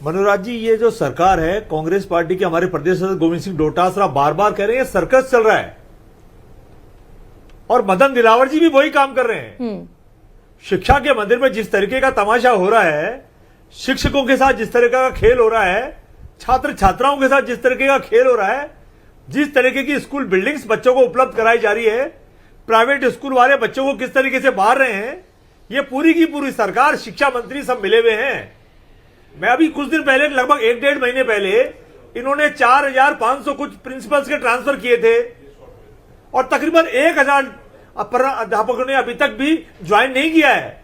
मनोराज जी, ये जो सरकार है कांग्रेस पार्टी के हमारे प्रदेश अध्यक्ष गोविंद सिंह डोटासरा बार बार कह रहे हैं सर्कस चल रहा है और मदन दिलावर जी भी वही काम कर रहे हैं। शिक्षा के मंदिर में जिस तरीके का तमाशा हो रहा है, शिक्षकों के साथ जिस तरीके का खेल हो रहा है, छात्र छात्राओं के साथ जिस तरीके का खेल हो रहा है, जिस तरीके की स्कूल बिल्डिंग्स बच्चों को उपलब्ध कराई जा रही है, प्राइवेट स्कूल वाले बच्चों को किस तरीके से बाहर रहे हैं, ये पूरी की पूरी सरकार, शिक्षा मंत्री सब मिले हुए हैं। मैं अभी कुछ दिन पहले, लगभग 1-1.5 महीने पहले, इन्होंने 4,500 कुछ प्रिंसिपल्स के ट्रांसफर किए थे और तकरीबन 1,000 अध्यापकों ने अभी तक भी ज्वाइन नहीं किया है।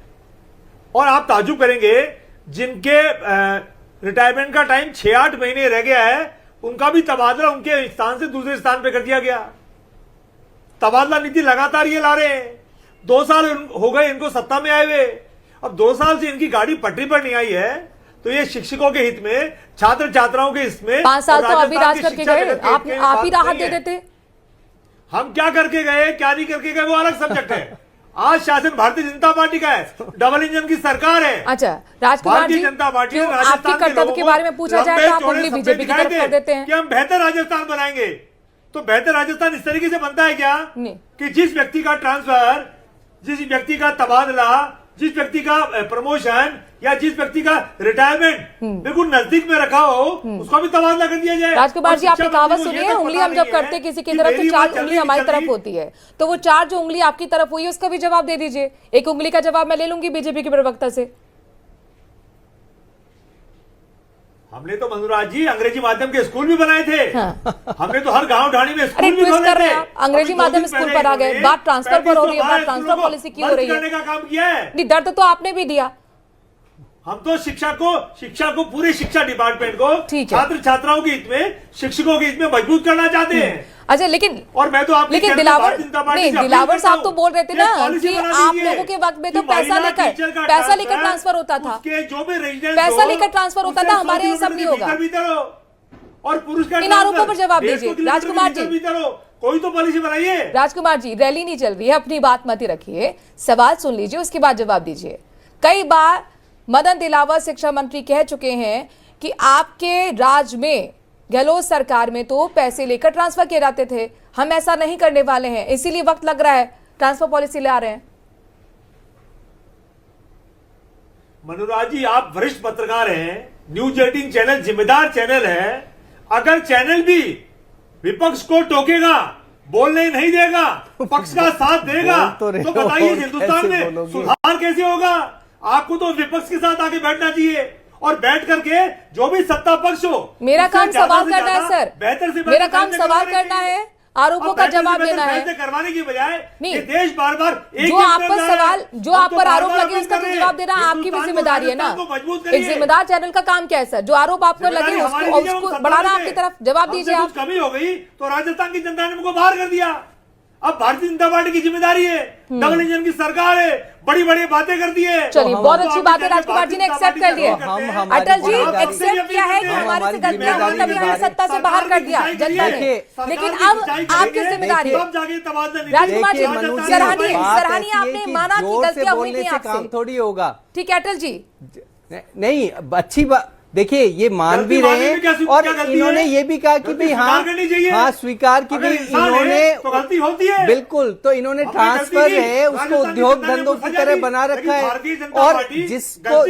और आप ताजुब करेंगे, जिनके रिटायरमेंट का टाइम 6-8 महीने रह गया है, उनका भी तबादला उनके स्थान से दूसरे स्थान पर कर दिया गया। तबादला नीति लगातार ये ला रहे हैं। 2 साल हो गए इनको सत्ता में आए हुए, अब 2 साल से इनकी गाड़ी पटरी पर नहीं आई है। तो ये शिक्षकों के हित में, छात्र छात्राओं के इसमें 5 साल तो अभी राज करके गए, आप ही राहत दे देते। हम क्या करके गए, क्या नहीं करके गए, वो अलग सब्जेक्ट है। आज शासन भारतीय जनता पार्टी का है, डबल इंजन की सरकार है। अच्छा राजकुमार जी, जनता पार्टी आपके कर्तव्य के बारे में पूछा जाए तो आप उंगली बीजेपी की तरफ कर देते हैं कि हम बेहतर राजस्थान बनाएंगे। तो बेहतर राजस्थान इस तरीके से बनता है क्या कि जिस व्यक्ति का ट्रांसफर, जिस व्यक्ति का तबादला, जिस व्यक्ति का प्रमोशन या जिस व्यक्ति का रिटायरमेंट बिल्कुल नजदीक में रखा हो, उसका भी तबादला कर दिया जाए। राजकुमार जी, आपने कहावत सुनी है, उंगली हम जब करते किसी की तरफ तो 4 उंगली हमारी तरफ होती है। तो वो 4 जो उंगली आपकी तरफ हुई है उसका भी जवाब दे दीजिए। एक उंगली का जवाब मैं ले लूंगी बीजेपी के प्रवक्ता से। हमने तो मनोराज जी अंग्रेजी माध्यम के स्कूल भी बनाए थे। हमने तो हर गांव ढाणी में स्कूल भी खोले थे। अंग्रेजी माध्यम स्कूल पर आ गए, बात ट्रांसफर पर हो रही है, बात ट्रांसफर पॉलिसी की हो रही है। का काम किया है। नहीं, दर्द तो आपने भी दिया। हम तो शिक्षा को पूरे शिक्षा डिपार्टमेंट को छात्र छात्राओं के हित में, शिक्षकों के हित में मजबूत करना चाहते हैं। अच्छा, लेकिन और मैं तो आप दिलावर साहब तो बोल रहे थे ना कि आप लोगों के वक्त में तो पैसा लेकर ट्रांसफर होता था, जो भी रेजिडेंट पैसा लेकर ट्रांसफर होता था। हमारे ये सब नहीं होगा। और पुरुष का इन आरोपों पर जवाब दीजिए राजकुमार जी। कोई तो पॉलिसी बनाइए। राजकुमार जी, रैली नहीं चल रही है, अपनी बात मत ही रखिए, सवाल सुन लीजिए, उसके बाद जवाब दीजिए। कई बार मदन दिलावर शिक्षा मंत्री कह चुके हैं कि आपके राज में, गहलोत सरकार में तो पैसे लेकर ट्रांसफर किए जाते थे, हम ऐसा नहीं करने वाले हैं, इसीलिए वक्त लग रहा है, ट्रांसफर पॉलिसी ले आ रहे हैं। मनोराज जी, आप वरिष्ठ पत्रकार हैं, न्यूज 18 चैनल जिम्मेदार चैनल है। अगर चैनल भी विपक्ष को टोकेगा, बोलने नहीं देगा, पक्ष का साथ देगा, तो बताइए हिंदुस्तान में सुधार कैसे होगा? आपको तो विपक्ष के साथ आके बैठना चाहिए और बैठ करके जो भी सत्ता पक्ष हो, मेरा काम सवाल करना है सर, बेहतर से मेरा काम सवाल करना है, आरोपों का जवाब देना है करवाने की बजाय नहीं, देश बार बार जो आप पर सवाल, जो आप पर आरोप लगे उसका तो जवाब देना आपकी भी जिम्मेदारी है ना। एक जिम्मेदार चैनल का काम क्या है सर? जो आरोप आप पर लगे उसको बढ़ाना आपकी तरफ, जवाब दीजिए आप। कमी हो गई तो राजस्थान की जनता ने हमको बाहर कर दिया। अब भारतीय जनता पार्टी की जिम्मेदारी है, डबल इंजन की सरकार है, बड़ी बड़ी बातें करती है। चलिए, बहुत अच्छी बात है, राजकुमार जी ने एक्सेप्ट कर लिया। अटल जी एक्सेप्ट किया है कि हमारे से गलतियां हुई, तभी हमें सत्ता से बाहर कर दिया जनता ने। लेकिन अब आपकी जिम्मेदारी है राजकुमार जी, सराहनीय, आपने माना कि गलतियां हुई थी आपसे, थोड़ी होगा। ठीक है अटल जी, नहीं अच्छी बात, देखिए ये मान भी रहे हैं और इन्होंने ये भी कहा कि भाई हाँ स्वीकार की भी इन्होंने, तो गलती होती है बिल्कुल। तो इन्होंने ट्रांसफर है उसको उद्योग धंधों की तरह बना रखा है और जिसको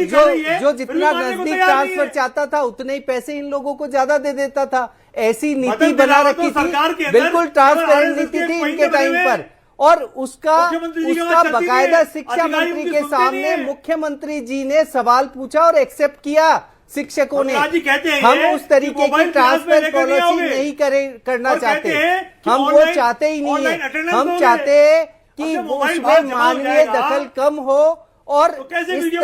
जो जितना नजदीक ट्रांसफर चाहता था उतने ही पैसे इन लोगों को ज्यादा दे देता था। ऐसी नीति बना रखी थी, बिल्कुल ट्रांसपेरेंट नीति थी इनके टाइम पर। और उसका बाकायदा शिक्षा मंत्री के सामने मुख्यमंत्री जी ने सवाल पूछा और एक्सेप्ट किया शिक्षकों ने। हम उस तरीके की ट्रांसफर पॉलिसी नहीं करना चाहते, हम वो चाहते ही नहीं है। हम चाहते हैं कि उसमें मानवीय दखल कम हो और इस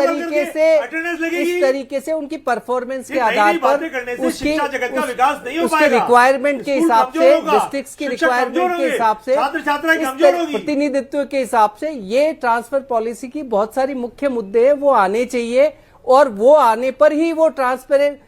तरीके से उनकी परफॉर्मेंस के आधार पर उसके रिक्वायरमेंट के हिसाब से, डिस्ट्रिक्ट की रिक्वायरमेंट के हिसाब से, प्रतिनिधित्व के हिसाब से ये ट्रांसफर पॉलिसी की बहुत सारी मुख्य मुद्दे हैं, वो आने चाहिए और वो आने पर ही वो ट्रांसपेरेंट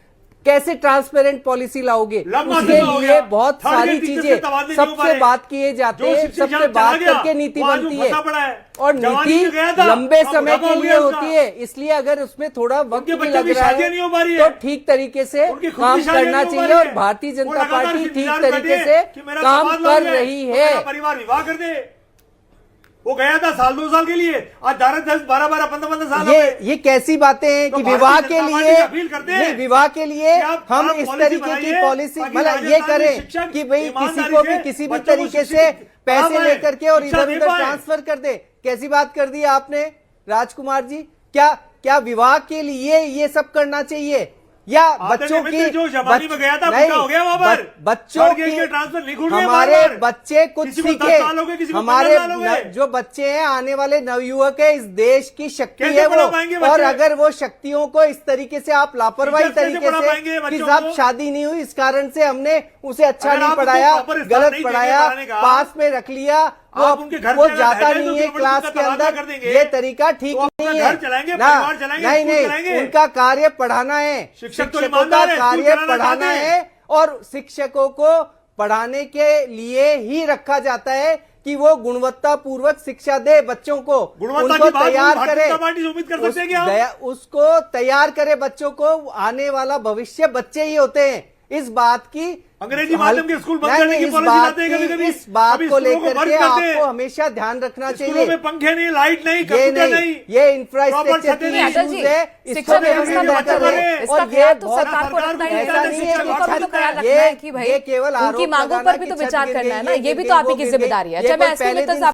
कैसे ट्रांसपेरेंट पॉलिसी लाओगे? लंबा उसके समय हो लिए गया। बहुत थर्ड सारी ग्रेड टीचर चीजें से तबादले नहीं हो सबसे पा रहे। बात किए जाते जो हैं, शिक्षक सबसे चला बात गया, करके नीति वो आज बनती वो है फंसा पड़ा है। और जवानी नीति में गया था, लंबे अब समय खत्म के हो लिए गया होती उसका। है, इसलिए अगर उसमें थोड़ा वक्त उनके भी बच्चों लग की रहा शादियां नहीं हो पा रही है है। तो ठीक तरीके से उनकी खुद काम की शादियां करना नहीं हो पा चाहिए रही और है। भारतीय वो जनता लगातार पार्टी ठीक इंतजार तरीके बैठे से कि मेरा काम तबादला हो कर जाए, रही तो है। मेरा परिवार विवाह कर दे। वो गया था साल 2 साल के लिए, आज 10-12 15 साल हो गए। ये कैसी बातें हैं तो कि भारतीय विवाह जनता के पार्टी लिए से अपील करते हैं नहीं, विवाह के लिए कि आप हम आप इस पॉलिसी तरीके की बनाइए, पॉलिसी ताकि मतलब ये राजस्थान के करें शिक्षक कि भाई किसी ईमानदारी को से भी किसी भी बच्चों को तरीके शिक्षित से पैसे पढ़ा पाए, लेकर के और शिक्षा इधर दे उधर पाए। ट्रांसफर कर दे। कैसी बात कर दी आपने राजकुमार जी? क्या विवाह के लिए ये सब करना चाहिए या बच्चों की जो जमानी में गया था नहीं, बुढ़ा हो गया वहां पर बच्चों थर्ड ग्रेड की के ट्रांसफर नहीं खुल रहे हमारे बार-बार। बच्चे कुछ किसी को 10 सीखे। साल हो गए, किसी को हमारे 15 साल हो गए। जो बच्चे हैं आने वाले नवयुवक है, इस देश की शक्ति कैसे है पढ़ा वो, पाएंगे और बच्चे? अगर वो शक्तियों को इस तरीके से आप लापरवाही टीचर्स कैसे तरीके पढ़ा से पाएंगे कि बच्चों साहब को? शादी नहीं हुई इस कारण से हमने उसे अच्छा अगर नहीं आप उसको पढ़ाया, proper स्थान गलत नहीं देंगे पढ़ाया, पढ़ाने का, पास में रख लिया, आप उनके घर वो पे जाता अगर नहीं है 2 क्लास का के तबादला अंदर, कर देंगे, ये तरीका ठीक तो अपना नहीं घर है चलाएंगे, ना। परिवार चलाएंगे, नहीं स्कूल चलाएंगे। उनका कार्य पढ़ाना है, शिक्षक तो शिक्षकों ईमानदार का है, स्कूल कार्य चलाना पढ़ाना चाहते हैं। है और शिक्षकों को पढ़ाने के लिए ही रखा जाता है कि वो गुणवत्ता पूर्वक शिक्षा दे बच्चों को, गुणवत्ता उनको की बात तैयार भारतीय करे, जनता पार्टी से उम्मीद कर सकते हैं कि आप? उसको तैयार करे बच्चों को। आने वाला भविष्य बच्चे ही होते हैं। इस बात की अंग्रेजी माध्यम के स्कूल बंद नहीं, करने की इस पॉलिसी बात लाते हैं की- कभी-कभी। इस बात अभी को स्कूलों को लेकर बंद के करते हैं। आपको हमेशा ध्यान रखना स्कूलों चाहिए। में पंखे नहीं, लाइट नहीं, ये कंप्यूटर नहीं, नहीं, ये इंफ्रास्ट्रक्चर छतें की नहीं, अटल जी, इश्यूज है, शिक्षा इसको भी व्यवस्था हम बेहतर करें। है। और इसका ये ख्याल तो बहुत सरकार को रखना ही है। ऐसा नहीं है शिक्षकों का भी तो ख्याल रखना ये है कि भाई केवल उनकी आरोप मांगों लगाना पर भी कि तो छत विचार गिर करना गई, है ना, ये ये भी गिर तो गई, आप ही वो की गिर गई। जिम्मेदारी है। ये अच्छा, मैं कोई एसपी पहले मित्तल दिन साहब